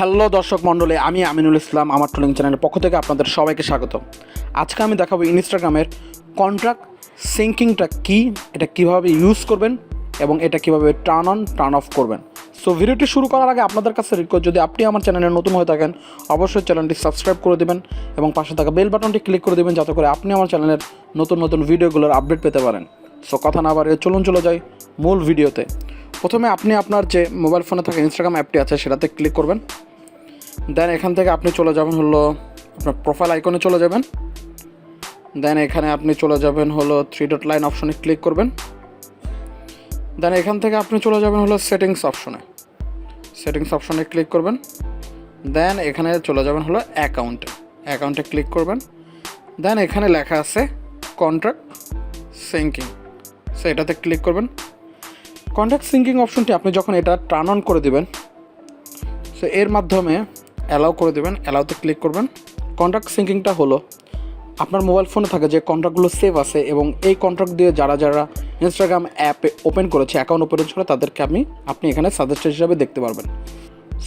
Hello দর্শক মণ্ডলী, আমি আমিনুল ইসলাম। আমার ট্রোলিং চ্যানেলের পক্ষ থেকে আপনাদের সবাইকে স্বাগত। আজকে আমি দেখাবো ইনস্টাগ্রামের কন্ট্রাক্ট সিঙ্কিংটা কী, এটা কীভাবে ইউজ করবেন এবং এটা কীভাবে টার্ন অন টার্ন অফ করবেন। সো ভিডিওটি শুরু করার আগে আপনাদের কাছে রিকোয়েস্ট, যদি আপনি আমার চ্যানেলে নতুন হয়ে থাকেন অবশ্যই চ্যানেলটি সাবস্ক্রাইব করে দেবেন এবং পাশে থাকা বেল বাটনটি ক্লিক করে দেবেন, যাতে করে আপনি আমার চ্যানেলের নতুন নতুন ভিডিওগুলোর আপডেট পেতে পারেন। সো কথা না বাড়িয়ে চলে যাই মূল ভিডিওতে। প্রথমে আপনি আপনার যে মোবাইল ফোনে থাকা ইনস্টাগ্রাম অ্যাপটি আছে সেটাতে ক্লিক করবেন। দেন এখান থেকে আপনি চলে যাবেন হলো আপনার প্রোফাইল আইকনে চলে যাবেন। দেন এখানে আপনি চলে যাবেন হলো 3 ডট লাইন অপশনে ক্লিক করবেন। দেন এখান থেকে আপনি চলে যাবেন হলো সেটিংস অপশনে ক্লিক করবেন। দেন এখানে চলে যাবেন হলো অ্যাকাউন্টে ক্লিক করবেন। দেন এখানে লেখা আছে কন্ট্রাক্ট সিঙ্কিং, সো এটাতে ক্লিক করবেন। কন্ট্রাক্ট সিঙ্কিং অপশনটি আপনি যখন এটা টার্ন অন করে দেবেন, সো এর মাধ্যমে অ্যালাউ করে দেবেন, অ্যালাউতে ক্লিক করবেন। কন্ট্রাক্ট সিঙ্কিংটা হলো আপনার মোবাইল ফোনে থাকা যে কন্ট্রাক্টগুলো সেভ আছে এবং এই কন্ট্রাক্ট দিয়ে যারা ইনস্টাগ্রাম অ্যাপে ওপেন করেছে, অ্যাকাউন্ট ওপেন করে তাদেরকে আপনি এখানে সাজেস্টেড হিসাবে দেখতে পারবেন।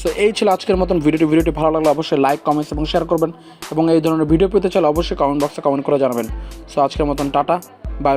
সো এই ছিল আজকের মতন ভিডিওটি ভালো লাগলে অবশ্যই লাইক, কমেন্টস এবং শেয়ার করবেন এবং এই ধরনের ভিডিও পেতে চাইলে অবশ্যই কমেন্ট বক্সে কমেন্ট করে জানাবেন। সো আজকের মতন টাটা।